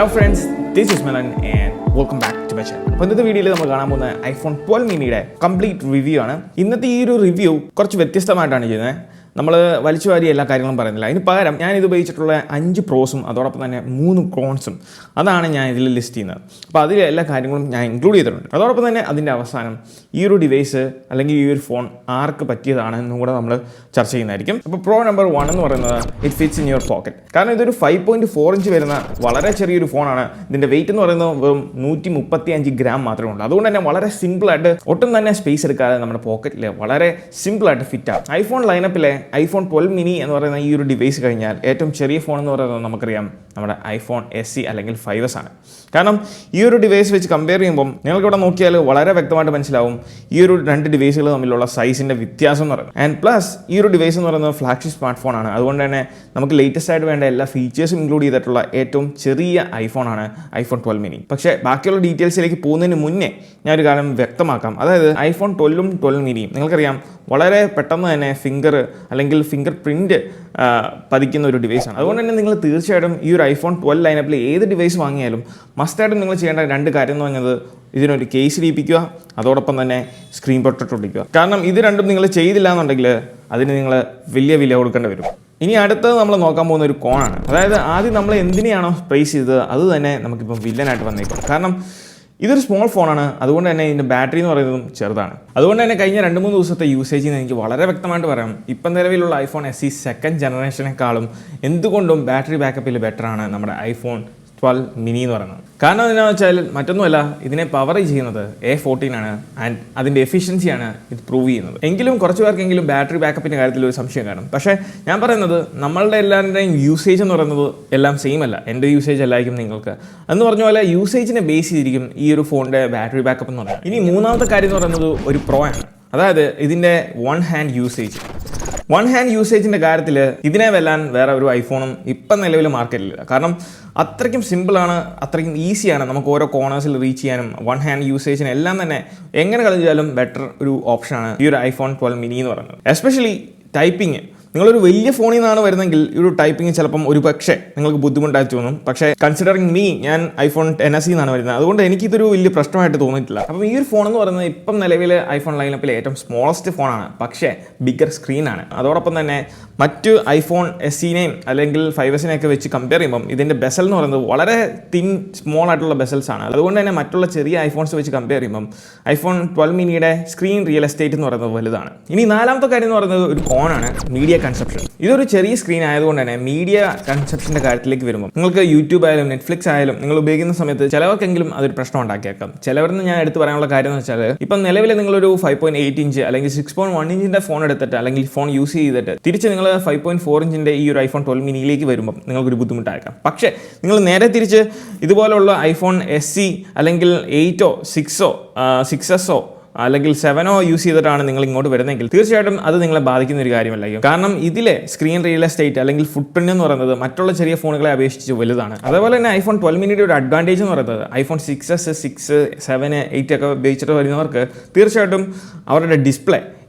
Hello friends, this is Milan and welcome back to my channel. അപ്പോൾ ഇന്നത്തെ വീഡിയോയിൽ നമ്മൾ കാണാൻ പോകുന്ന iPhone 12 മിനിയുടെ കംപ്ലീറ്റ് റിവ്യൂ ആണ്. ഇന്നത്തെ ഈ ഒരു റിവ്യൂ കുറച്ച് വ്യത്യസ്തമായിട്ടാണ് ചെയ്യുന്നത്. നമ്മൾ വലിച്ചു വാരി എല്ലാ കാര്യങ്ങളും പറയുന്നില്ല. അതിന് പകരം ഞാൻ ഇത് ഉപയോഗിച്ചിട്ടുള്ള 5 പ്രോസും അതോടൊപ്പം തന്നെ 3 കോൺസും അതാണ് ഞാൻ ഇതിൽ ലിസ്റ്റ് ചെയ്യുന്നത്. അപ്പോൾ അതിലെ എല്ലാ കാര്യങ്ങളും ഞാൻ ഇൻക്ലൂഡ് ചെയ്തിട്ടുണ്ട്. അതോടൊപ്പം തന്നെ അതിൻ്റെ അവസാനം ഈ ഒരു ഡിവൈസ് അല്ലെങ്കിൽ ഈ ഒരു ഫോൺ ആർക്ക് പറ്റിയതാണ് എന്നും കൂടെ നമ്മൾ ചർച്ച ചെയ്യുന്നതായിരിക്കും. അപ്പോൾ പ്രോ നമ്പർ 1 എന്ന് പറയുന്നത് it fits in your pocket. കാരണം ഇതൊരു 5.4 ഇഞ്ച് വരുന്ന വളരെ ചെറിയൊരു ഫോണാണ്. ഇതിൻ്റെ വെയിറ്റ് എന്ന് പറയുന്നത് വെറും 135 ഗ്രാം മാത്രമേ ഉള്ളൂ. അതുകൊണ്ട് തന്നെ വളരെ സിമ്പിളായിട്ട് ഒട്ടും തന്നെ സ്പേസ് എടുക്കാതെ നമ്മുടെ പോക്കറ്റിൽ വളരെ സിമ്പിളായിട്ട് ഫിറ്റാണ്. ഐഫോൺ ലൈനപ്പിലെ iPhone 12 mini എന്ന് പറയുന്ന ഈ ഒരു ഡിവൈസ് കഴിഞ്ഞാൽ ഏറ്റവും ചെറിയ ഫോൺ എന്ന് പറയുന്നത് നമുക്കറിയാം നമ്മുടെ iPhone SE അല്ലെങ്കിൽ 5s ആണ്. കാരണം ഈ ഒരു ഡിവൈസ് വെച്ച് കമ്പയർ ചെയ്യുമ്പം നിങ്ങൾക്കിവിടെ നോക്കിയാൽ വളരെ വ്യക്തമായിട്ട് മനസ്സിലാവും ഈ ഒരു രണ്ട് ഡിവൈസുകൾ തമ്മിലുള്ള സൈസിൻ്റെ വ്യത്യാസം എന്ന് പറയുന്നത്. ആൻഡ് പ്ലസ് ഈ ഒരു ഡിവൈസ് എന്ന് പറയുന്നത് ഫ്ലാഗ്ഷിപ്പ് സ്മാർട്ട് ഫോണാണ്. അതുകൊണ്ട് തന്നെ നമുക്ക് ലേറ്റസ്റ്റ് ആയിട്ട് വേണ്ട എല്ലാ ഫീച്ചേഴ്സും ഇൻക്ലൂഡ് ചെയ്തിട്ടുള്ള ഏറ്റവും ചെറിയ ഐഫോണാണ് iPhone 12 mini. പക്ഷേ ബാക്കിയുള്ള ഡീറ്റെയിൽസിലേക്ക് പോകുന്നതിന് മുന്നേ ഞാനൊരു കാര്യം വ്യക്തമാക്കാം. അതായത് iPhone 12ഉം 12 മിനിയും നിങ്ങൾക്കറിയാം വളരെ പെട്ടെന്ന് തന്നെ ഫിംഗർ പ്രിൻറ്റ് പതിക്കുന്ന ഒരു ഡിവൈസാണ്. അതുകൊണ്ട് തന്നെ നിങ്ങൾ തീർച്ചയായിട്ടും ഈ ഒരു iPhone 12 ലൈനപ്പിൽ ഏത് ഡിവൈസ് വാങ്ങിയാലും മസ്റ്റായിട്ടും നിങ്ങൾ ചെയ്യേണ്ട 2 കാര്യം എന്ന് പറഞ്ഞത് ഇതിനൊരു കേസ് ഇടിപ്പിക്കുക, അതോടൊപ്പം തന്നെ സ്ക്രീൻ പ്രൊട്ടക്ടർ ഒട്ടിക്കുക. കാരണം ഇത് രണ്ടും നിങ്ങൾ ചെയ്തില്ല എന്നുണ്ടെങ്കിൽ അതിന് നിങ്ങൾ വലിയ വില കൊടുക്കേണ്ടി വരും. ഇനി അടുത്തത് നമ്മൾ നോക്കാൻ പോകുന്ന ഒരു കോണാണ്. അതായത് ആദ്യം നമ്മൾ എന്തിനെയാണോ പ്രൈസ് ചെയ്തത് അത് തന്നെ നമുക്കിപ്പം വില്ലനായിട്ട് വന്നേക്കും. കാരണം ഇതൊരു സ്മോൾ ഫോണാണ്. അതുകൊണ്ട് തന്നെ ഇതിൻ്റെ ബാറ്ററി എന്ന് പറയുന്നതും ചെറുതാണ്. അതുകൊണ്ട് തന്നെ കഴിഞ്ഞ 2-3 ദിവസത്തെ യൂസേജിൽ നിന്ന് എനിക്ക് വളരെ വ്യക്തമായിട്ട് പറയാം, ഇപ്പം നിലവിലുള്ള iPhone SE സെക്കൻഡ് ജനറേഷനേക്കാളും എന്തുകൊണ്ടും ബാറ്ററി ബാക്കപ്പിൽ ബെറ്ററാണ് നമ്മുടെ iPhone 12 mini എന്ന് പറയുന്നത്. കാരണം എന്താണെന്ന് വെച്ചാൽ മറ്റൊന്നുമല്ല, ഇതിനെ പവർ ചെയ്യുന്നത് A14 ആണ്. ആൻഡ് അതിൻ്റെ എഫിഷ്യൻസിയാണ് ഇത് പ്രൂവ് ചെയ്യുന്നത്. എങ്കിലും കുറച്ച് പേർക്കെങ്കിലും ബാറ്ററി ബാക്കപ്പിൻ്റെ കാര്യത്തിൽ ഒരു സംശയം കാണും. പക്ഷേ ഞാൻ പറയുന്നത് നമ്മളുടെ എല്ലാവരുടെയും യൂസേജ് എന്ന് പറയുന്നത് എല്ലാം സെയിം അല്ല. എൻ്റെ യൂസേജ് അല്ലായിരിക്കും നിങ്ങൾക്ക് എന്ന് പറഞ്ഞ പോലെ യൂസേജിനെ ബേസ് ചെയ്തിരിക്കും ഈ ഒരു ഫോണിൻ്റെ ബാറ്ററി ബാക്കപ്പ് എന്ന് പറയുന്നത്. ഇനി മൂന്നാമത്തെ കാര്യം എന്ന് പറയുന്നത് ഒരു പ്രോ ആണ്. അതായത് ഇതിൻ്റെ വൺ ഹാൻഡ് യൂസേജിൻ്റെ കാര്യത്തിൽ ഇതിനെ വെല്ലാൻ വേറെ ഒരു ഐഫോണും ഇപ്പം നിലവിൽ മാർക്കറ്റിലില്ല. കാരണം അത്രയ്ക്കും സിമ്പിളാണ്, അത്രയ്ക്കും ഈസിയാണ് നമുക്ക് ഓരോ കോർണേഴ്സിൽ റീച്ച് ചെയ്യാനും. വൺ ഹാൻഡ് യൂസേജിന് എല്ലാം തന്നെ എങ്ങനെ കളിച്ചാലും ബെറ്റർ ഒരു ഓപ്ഷനാണ് ഈ ഒരു iPhone 12 mini എന്ന് പറയുന്നത്. Especially typing. നിങ്ങളൊരു വലിയ ഫോണിൽ നിന്നാണ് വരുന്നതെങ്കിൽ ഈ ഒരു ടൈപ്പിംഗ് ചിലപ്പം ഒരു പക്ഷേ നിങ്ങൾക്ക് ബുദ്ധിമുട്ടായി തോന്നും. പക്ഷേ കൺസിഡറിങ് മീ ഞാൻ iPhone XS എന്നാണ് വരുന്നത്. അതുകൊണ്ട് എനിക്കിതൊരു വലിയ പ്രശ്നമായിട്ട് തോന്നിയിട്ടില്ല. അപ്പം ഈ ഒരു ഫോൺ എന്ന് പറയുന്നത് ഇപ്പം നിലവിൽ iPhone ലൈനപ്പിലെ ഏറ്റവും സ്മോളസ്റ്റ് ഫോണാണ്. പക്ഷേ ബിഗർ സ്ക്രീനാണ്. അതോടൊപ്പം തന്നെ മറ്റ് iPhone SEനെയും അല്ലെങ്കിൽ 5sനെയൊക്കെ വെച്ച് കമ്പയർ ചെയ്യുമ്പം ഇതിൻ്റെ ബെസൽ എന്ന് പറയുന്നത് വളരെ തിൻ സ്മോൾ ആയിട്ടുള്ള ബെസൽസ് ആണ്. അതുകൊണ്ട് തന്നെ മറ്റുള്ള ചെറിയ ഐഫോൺസ് വെച്ച് കമ്പയർ ചെയ്യുമ്പം iPhone 12 മിനിയുടെ സ്ക്രീൻ റിയൽ എസ്റ്റേറ്റ് എന്ന് പറയുന്നത് വലുതാണ്. ഇനി നാലാമത്തെ കാര്യം എന്ന് പറയുന്നത് ഒരു കോണാണ്, മീഡിയ കൺസെപ്ഷൻ. ഇതൊരു ചെറിയ സ്ക്രീൻ ആയതുകൊണ്ട് തന്നെ മീഡിയ കൺസെപ്ഷൻ്റെ കാര്യത്തിലേക്ക് വരുമ്പോൾ നിങ്ങൾക്ക് യൂട്യൂബ് ആയാലും നെറ്റ്ഫ്ലിക്സ് ആയാലും നിങ്ങൾ ഉപയോഗിക്കുന്ന സമയത്ത് ചിലവർക്കെങ്കിലും അതൊരു പ്രശ്നം ഉണ്ടാക്കിയേക്കാം. ചിലവരെന്ന് ഞാൻ എടുത്ത് പറയാനുള്ള കാര്യം എന്ന് വെച്ചാൽ ഇപ്പം നിലവിൽ നിങ്ങളൊരു 5.8 ഇഞ്ച് അല്ലെങ്കിൽ 6.1 ഇഞ്ചിൻ്റെ ഫോൺ എടുത്തിട്ട് അല്ലെങ്കിൽ ഫോൺ യൂസ് ചെയ്തിട്ട് തിരിച്ച് നിങ്ങൾ 5.4 ഇഞ്ചിൻ്റെ ഈ ഒരു iPhone 12 മിനിയിലേക്ക് വരുമ്പോൾ നിങ്ങൾക്കൊരു ബുദ്ധിമുട്ടായിരിക്കാം. പക്ഷേ നിങ്ങൾ നേരെ തിരിച്ച് ഇതുപോലുള്ള iPhone SE അല്ലെങ്കിൽ 8ഓ 6ഓ 6s അല്ലെങ്കിൽ 7ഓ യൂസ് ചെയ്തിട്ടാണ് നിങ്ങൾ ഇങ്ങോട്ട് വരുന്നതെങ്കിൽ തീർച്ചയായിട്ടും അത് നിങ്ങളെ ബാധിക്കുന്ന ഒരു കാര്യമല്ലായിരിക്കും. കാരണം ഇതിലെ സ്ക്രീൻ റിയൽ എസ്റ്റേറ്റ് അല്ലെങ്കിൽ ഫുട് പ്രിന്റ് എന്ന് പറയുന്നത് മറ്റുള്ള ചെറിയ ഫോണുകളെ അപേക്ഷിച്ച് വലുതാണ്. അതേപോലെ തന്നെ iPhone 12 മിനിയുടെ ഒരു അഡ്വാൻറ്റേജ് എന്ന് പറയുന്നത് iPhone 6s 6 7 8 ഒക്കെ ഉപയോഗിച്ചിട്ട് വരുന്നവർക്ക് തീർച്ചയായിട്ടും അവരുടെ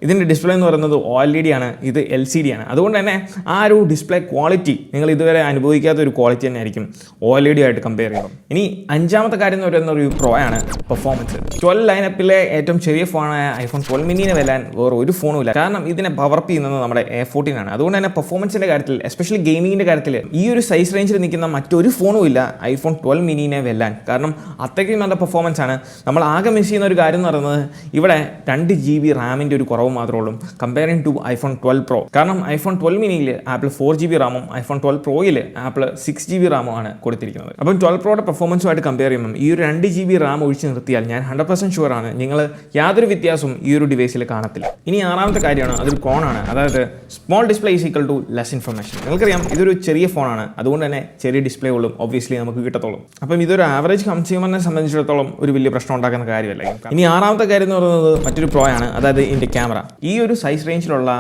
ഇതിൻ്റെ ഡിസ്പ്ലേ എന്ന് പറയുന്നത് OLED ആണ്, ഇത് LCD ആണ്. അതുകൊണ്ട് തന്നെ ആ ഒരു ഡിസ്പ്ലേ ക്വാളിറ്റി നിങ്ങൾ ഇതുവരെ അനുഭവിക്കാത്ത ഒരു ക്വാളിറ്റി തന്നെ ആയിരിക്കും OLED ആയിട്ട് കമ്പയർ ചെയ്യുമ്പോൾ. ഇനി അഞ്ചാമത്തെ കാര്യം എന്ന് പറയുന്ന ഒരു പ്രോ ആണ് പെർഫോമൻസ്. 12 ലൈനപ്പിലെ ഏറ്റവും ചെറിയ ഫോണായ iPhone 12 മിനിനെ വെല്ലാൻ വേറെ ഒരു ഫോണും ഇല്ല. കാരണം ഇതിനെ പവർ അപ്പ് ചെയ്യുന്നത് നമ്മുടെ A14 ആണ്. അതുകൊണ്ട് തന്നെ പെർഫോമൻസിൻ്റെ കാര്യത്തിൽ എസ്പെഷ്യലി ഗെയിമിങ്ങിൻ്റെ കാര്യത്തിൽ ഈ ഒരു സൈസ് റേഞ്ചിൽ നിൽക്കുന്ന മറ്റൊരു ഫോണും ഇല്ല iPhone 12 മിനിനെ വെല്ലാൻ. കാരണം അത്രയ്ക്കും നല്ല പെർഫോമൻസ് ആണ്. നമ്മൾ ആകെ മിസ് ചെയ്യുന്ന ഒരു കാര്യം എന്ന് പറയുന്നത് ഇവിടെ 2 GB റാമിൻ്റെ ഒരു കുറവ് മാത്രമേ ഉള്ളൂ കമ്പയറിംഗ് ടു iPhone 12 Pro. കാരണം iPhone 12 മിനിയിൽ ആപ്പിൾ 4 GB റാമും iPhone 12 Proയിൽ ആപ്പിൾ 6 GB റാമും ആണ് കൊടുത്തിരിക്കുന്നത്. അപ്പം 12 Proയുടെ പെർഫോമൻസുമായിട്ട് കമ്പയർ ചെയ്യുമ്പോൾ ഈ ഒരു 2 GB റാം ഒഴിച്ച് നിർത്തിയാൽ ഞാൻ 100% ഷുവർ ആണ് നിങ്ങൾ യാതൊരു വ്യത്യാസവും ഈ ഒരു ഡിവൈസിൽ കാണത്തില്ല. ഇനി ആറാമത്തെ കാര്യമാണ്, അതൊരു കോണാണ്. അതായത് small display is equal to less information. നിങ്ങൾക്കറിയാം ഇതൊരു ചെറിയ ഫോണാണ്. അതുകൊണ്ട് തന്നെ ചെറിയ ഡിസ്പ്ലേ ഉള്ളൂ ഒബ്വിയസ്ലി നമുക്ക് കിട്ടത്തുള്ളൂ. അപ്പം ഇതൊരു ആവറേജ് കൺസ്യൂമറിനെ സംബന്ധിച്ചിടത്തോളം ഒരു വലിയ പ്രശ്നം ഉണ്ടാക്കുന്ന കാര്യമല്ല. ഇനി ആറാമത്തെ കാര്യം എന്ന് പറയുന്നത് മറ്റൊരു പ്രോ ആണ്. അതായത് ഇതിൻ്റെ ക്യാമറ. ഈ ഒരു സൈസ് റേഞ്ചിലുള്ള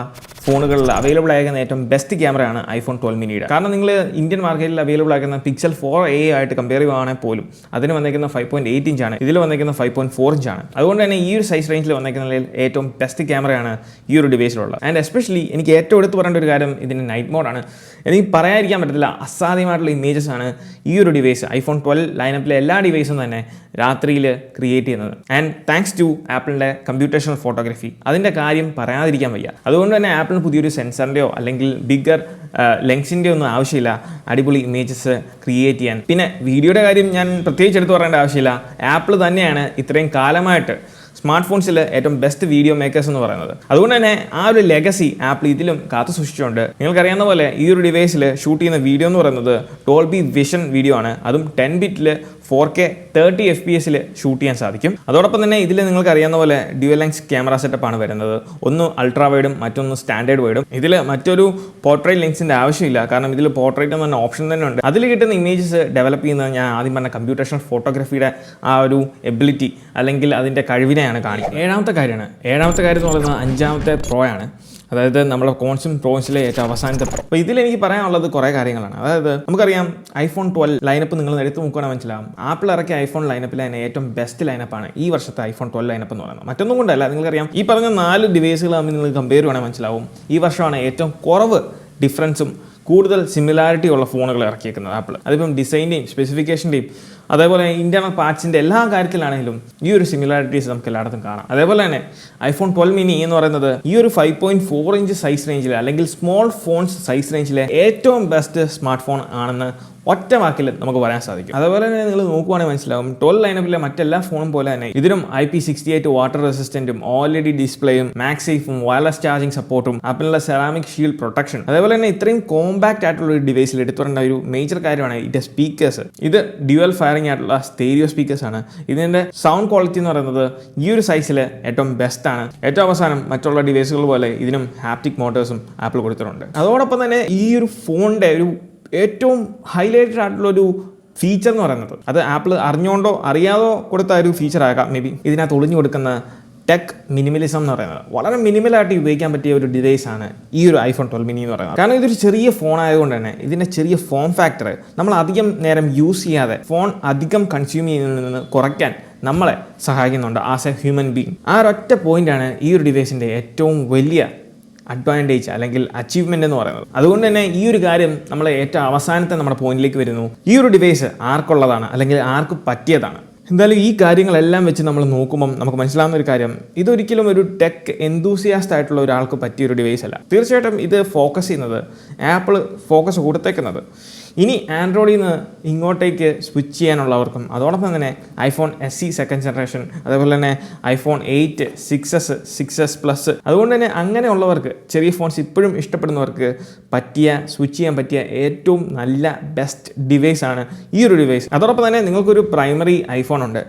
ഫോണുകളിൽ അവൈലബിൾ ആയിരിക്കുന്ന ഏറ്റവും ബെസ്റ്റ് ക്യാമറയാണ് iPhone 12 മിനിയുടെ. കാരണം നിങ്ങൾ ഇന്ത്യൻ മാർക്കറ്റിൽ അവൈലബിൾ ആക്കുന്ന Pixel 4a ആയിട്ട് കമ്പയർ ചെയ്യുകയാണെങ്കിൽ പോലും അതിന് വന്നിരിക്കുന്ന 5.8 ഇഞ്ചാണ്, ഇതിൽ വന്നിരിക്കുന്ന 5.4 ഇഞ്ചാണ്. അതുകൊണ്ട് തന്നെ ഈ ഒരു സൈസ് റേഞ്ചിൽ വന്നിരിക്കുന്നതിൽ ഏറ്റവും ബെസ്റ്റ് ക്യാമറയാണ് ഈ ഒരു ഡിവൈസിലുള്ളത്. ആൻഡ് എസ്പെഷ്യലി എനിക്ക് ഏറ്റവും എടുത്ത് പറയേണ്ട ഒരു കാര്യം ഇതിൻ്റെ നൈറ്റ് മോഡാണ്. എനിക്ക് പറയാതിരിക്കാൻ പറ്റത്തില്ല, അസാധ്യമായിട്ടുള്ള ഇമേജസ് ആണ് ഈ ഒരു ഡിവൈസ് iPhone 12 ലൈനപ്പിലെ എല്ലാ ഡിവൈസും തന്നെ രാത്രിയിൽ ക്രിയേറ്റ് ചെയ്യുന്നത്. ആൻഡ് താങ്ക്സ് ടു ആപ്പിളിൻ്റെ കമ്പ്യൂട്ടേഷണൽ ഫോട്ടോഗ്രാഫി, അതിൻ്റെ കാര്യം പറയാതിരിക്കാൻ വയ്യ. അതുകൊണ്ട് തന്നെ ആപ്പിളിന് പുതിയൊരു സെൻസറിൻ്റെയോ അല്ലെങ്കിൽ ബിഗർ ലെൻസിൻ്റെയോ ഒന്നും ആവശ്യമില്ല അടിപൊളി ഇമേജസ് ക്രിയേറ്റ് ചെയ്യാൻ. പിന്നെ വീഡിയോയുടെ കാര്യം ഞാൻ പ്രത്യേകിച്ച് എടുത്ത് പറയേണ്ട ആവശ്യമില്ല. ആപ്പിൾ തന്നെയാണ് ഇത്രയും കാലമായിട്ട് സ്മാർട്ട് ഫോൺസിൽ ഏറ്റവും ബെസ്റ്റ് വീഡിയോ മേക്കേഴ്സ് എന്ന് പറയുന്നത്. അതുകൊണ്ട് തന്നെ ആ ഒരു ലെഗസി ആപ്പിൾ ഇതിലും കാത്തു സൂക്ഷിച്ചുകൊണ്ട്, നിങ്ങൾക്കറിയാവുന്ന പോലെ ഈ ഒരു ഡിവൈസിൽ ഷൂട്ട് ചെയ്യുന്ന വീഡിയോ എന്ന് പറയുന്നത് ഡോൾബി വിഷൻ വീഡിയോ ആണ്. അതും 10 ബിറ്റിൽ 4K 30 FPS ഷൂട്ട് ചെയ്യാൻ സാധിക്കും. അതോടൊപ്പം തന്നെ ഇതിൽ നിങ്ങൾക്ക് അറിയാവുന്ന പോലെ ഡ്യുവൽ ലെൻസ് ക്യാമറ സെറ്റപ്പാണ് വരുന്നത്. ഒന്ന് അൾട്രാ വൈഡും മറ്റൊന്ന് സ്റ്റാൻഡേർഡ് വൈഡും. ഇതിൽ മറ്റൊരു പോർട്രേറ്റ് ലെൻസിൻ്റെ ആവശ്യമില്ല, കാരണം ഇതിൽ പോർട്രേറ്റ് എന്ന ഓപ്ഷൻ തന്നെ ഉണ്ട്. അതിൽ കിട്ടുന്ന ഇമേജസ് ഡെവലപ്പ് ചെയ്യുന്നത് ഞാൻ ആദ്യം പറഞ്ഞ കമ്പ്യൂട്ടേഷണൽ ഫോട്ടോഗ്രാഫിയുടെ ആ ഒരു എബിലിറ്റി അല്ലെങ്കിൽ അതിൻ്റെ കഴിവിനെയാണ് കാണിക്കുന്നത്. ഏഴാമത്തെ കാര്യം എന്ന് പറയുന്നത് 5ാമത്തെ പ്രോ ആണ്. അതായത് നമ്മുടെ കോൺസും പ്രോസിലെ ഏറ്റവും അവസാനത്തെ പ്രോ. അപ്പോൾ ഇതിലെനിക്ക് പറയാനുള്ളത് കുറേ കാര്യങ്ങളാണ്. അതായത് നമുക്കറിയാം iPhone 12 ലൈനപ്പ് നിങ്ങൾ എടുത്ത് നോക്കുകയാണെങ്കിൽ മനസ്സിലാവും, ആപ്പിൾ ഇറക്കിയ iPhone ലൈനപ്പിൽ തന്നെ ഏറ്റവും ബെസ്റ്റ് ലൈനപ്പാണ് ഈ വർഷത്തെ iPhone 12 ലൈനപ്പ് എന്ന് പറയുന്നത്. മറ്റൊന്നും കൊണ്ടല്ല, നിങ്ങൾക്കറിയാം ഈ പറഞ്ഞ 4 ഡിവൈസുകൾ തമ്മിൽ നിങ്ങൾ കമ്പയർ ചെയ്യുകയാണെങ്കിൽ മനസ്സിലാവും ഈ വർഷമാണ് ഏറ്റവും കുറവ് ഡിഫറൻസും കൂടുതൽ സിമിലാരിറ്റി ഉള്ള ഫോണുകൾ ഇറക്കിയേക്കുന്നത് ആപ്പിൾ. അതിപ്പം ഡിസൈൻ്റെയും സ്പെസിഫിക്കേഷൻ്റെയും അതേപോലെ ഇൻറ്റർണൽ പാർട്സിൻ്റെ എല്ലാ കാര്യത്തിലാണെങ്കിലും ഈ ഒരു സിമിലാരിറ്റീസ് നമുക്ക് എല്ലായിടത്തും കാണാം. അതേപോലെ തന്നെ iPhone 12 മിനി എന്ന് പറയുന്നത് ഈ ഒരു 5.4 ഇഞ്ച് സൈസ് റേഞ്ചിൽ അല്ലെങ്കിൽ സ്മോൾ ഫോൺസ് സൈസ് റേഞ്ചിലെ ഏറ്റവും ബെസ്റ്റ് സ്മാർട്ട് ഫോൺ ആണെന്ന് ഒറ്റ വാക്കിൽ നമുക്ക് പറയാൻ സാധിക്കും. അതുപോലെ തന്നെ നിങ്ങൾ നോക്കുവാണെങ്കിൽ മനസ്സിലാവും 12 ലൈനപ്പിലെ മറ്റെല്ലാ ഫോണും പോലെ തന്നെ ഇതിനും IP68 വാട്ടർ റെസിസ്റ്റൻറ്റും OLED ഡിസ്പ്ലേയും മാക്സേഫും വയർലെസ് ചാർജിങ് സപ്പോർട്ടും ആപ്പിളിൻ്റെ സെറാമിക് ഷീൽഡ് പ്രൊട്ടക്ഷൻ. അതേപോലെ തന്നെ ഇത്രയും കോമ്പാക്റ്റ് ആയിട്ടുള്ള ഒരു ഡിവൈസിൽ എടുത്തു പറയേണ്ട ഒരു മേജർ കാര്യമാണ് ഇതിൻ്റെ സ്പീക്കേഴ്സ്. ഇത് ഡ്യുവൽ ഫയറിംഗ് ആയിട്ടുള്ള സ്റ്റീരിയോ സ്പീക്കേഴ്സ് ആണ്. ഇതിൻ്റെ സൗണ്ട് ക്വാളിറ്റി എന്ന് പറയുന്നത് ഈ ഒരു സൈസിൽ ഏറ്റവും ബെസ്റ്റ് ആണ്. ഏറ്റവും അവസാനം മറ്റുള്ള ഡിവൈസുകൾ പോലെ ഇതിനും ഹാപ്റ്റിക് മോട്ടേഴ്സും ആപ്പിൾ കൊടുത്തിട്ടുണ്ട്. അതോടൊപ്പം തന്നെ ഈ ഒരു ഫോണിൻ്റെ ഒരു ഏറ്റവും ഹൈലൈറ്റഡ് ആയിട്ടുള്ള ഒരു ഫീച്ചർ എന്ന് പറയുന്നത്, അത് ആപ്പിൾ അറിഞ്ഞുകൊണ്ടോ അറിയാതോ കൊടുത്ത ഒരു ഫീച്ചർ ആകാം മേ ബി, ഇതിനകത്ത് ഒളിഞ്ഞു കൊടുക്കുന്ന ടെക് മിനിമലിസം എന്ന് പറയുന്നത്. വളരെ മിനിമലായിട്ട് ഉപയോഗിക്കാൻ പറ്റിയ ഒരു ഡിവൈസാണ് ഈ ഒരു iPhone 12 മിനി എന്ന് പറയുന്നത്. കാരണം ഇതൊരു ചെറിയ ഫോൺ ആയതുകൊണ്ട് തന്നെ ഇതിൻ്റെ ചെറിയ ഫോം ഫാക്ടർ നമ്മൾ അധികം നേരം യൂസ് ചെയ്യാതെ ഫോൺ അധികം കൺസ്യൂം ചെയ്യുന്നതിൽ നിന്ന് കുറയ്ക്കാൻ നമ്മളെ സഹായിക്കുന്നുണ്ട് ആസ് എ ഹ്യൂമൻ ബീങ്. ആ ഒരൊറ്റ പോയിന്റാണ് ഈ ഒരു ഡിവൈസിൻ്റെ ഏറ്റവും വലിയ അഡ്വാൻറ്റേജ് അല്ലെങ്കിൽ അച്ചീവ്മെൻ്റ് എന്ന് പറയുന്നത്. അതുകൊണ്ട് തന്നെ ഈ ഒരു കാര്യം നമ്മൾ ഏറ്റവും അവസാനത്തെ നമ്മുടെ പോയിന്റിലേക്ക് വരുന്നു. ഈ ഒരു ഡിവൈസ് ആർക്കുള്ളതാണ് അല്ലെങ്കിൽ ആർക്ക് പറ്റിയതാണ്. എന്തായാലും ഈ കാര്യങ്ങളെല്ലാം വെച്ച് നമ്മൾ നോക്കുമ്പം നമുക്ക് മനസ്സിലാവുന്ന ഒരു കാര്യം, ഇതൊരിക്കലും ഒരു ടെക് എന്തൂസിയാസ്റ്റ് ആയിട്ടുള്ള ഒരാൾക്ക് പറ്റിയൊരു ഡിവൈസ് അല്ല. തീർച്ചയായിട്ടും ഇത് ഫോക്കസ് ചെയ്യുന്നത്, ആപ്പിൾ ഫോക്കസ് കൊടുത്തേക്കുന്നത് ഇനി ആൻഡ്രോയിഡിൽ നിന്ന് ഇങ്ങോട്ടേക്ക് സ്വിച്ച് ചെയ്യാനുള്ളവർക്കും, അതോടൊപ്പം തന്നെ iPhone SE സെക്കൻഡ് ജനറേഷൻ, അതേപോലെ തന്നെ iPhone 8, 6s, 6s Plus, അതുകൊണ്ട് തന്നെ അങ്ങനെയുള്ളവർക്ക് ചെറിയ ഫോൺസ് ഇപ്പോഴും ഇഷ്ടപ്പെടുന്നവർക്ക് സ്വിച്ച് ചെയ്യാൻ പറ്റിയ ഏറ്റവും നല്ല ബെസ്റ്റ് ഡിവൈസാണ് ഈ ഒരു ഡിവൈസ്. അതോടൊപ്പം തന്നെ നിങ്ങൾക്കൊരു പ്രൈമറി iPhone ഉണ്ട്,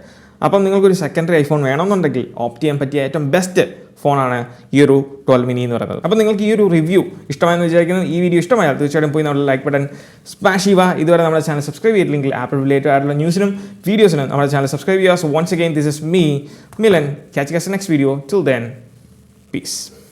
അപ്പം നിങ്ങൾക്കൊരു സെക്കൻഡറി iPhone വേണമെന്നുണ്ടെങ്കിൽ ഓപ്റ്റ് ചെയ്യാൻ പറ്റിയ ഏറ്റവും ബെസ്റ്റ് ഫോണാണ് ഈ ഒരു 12 മിനി എന്ന് പറയുന്നത്. അപ്പോൾ നിങ്ങൾക്ക് ഈ ഒരു റിവ്യൂ ഇഷ്ടമായെന്ന് വിചാരിക്കുന്നു. ഈ വീഡിയോ ഇഷ്ടമായാൽ തീർച്ചയായിട്ടും പോയി നമ്മുടെ ലൈക്ക് ബട്ടൺ സ്മാഷ് ചെയ്യുക. ഇതുവരെ നമ്മുടെ ചാനൽ സബ്സ്ക്രൈബ് ചെയ്തില്ലെങ്കിൽ ആപ്പിൾ റിലേറ്റഡ് ആയിട്ടുള്ള ന്യൂസിനും വീഡിയോസിനും നമ്മുടെ ചാനൽ സബ്സ്ക്രൈബ് ചെയ്യുക. So once again, this is me, Milan. Catch you guys in the next video. Till then, peace.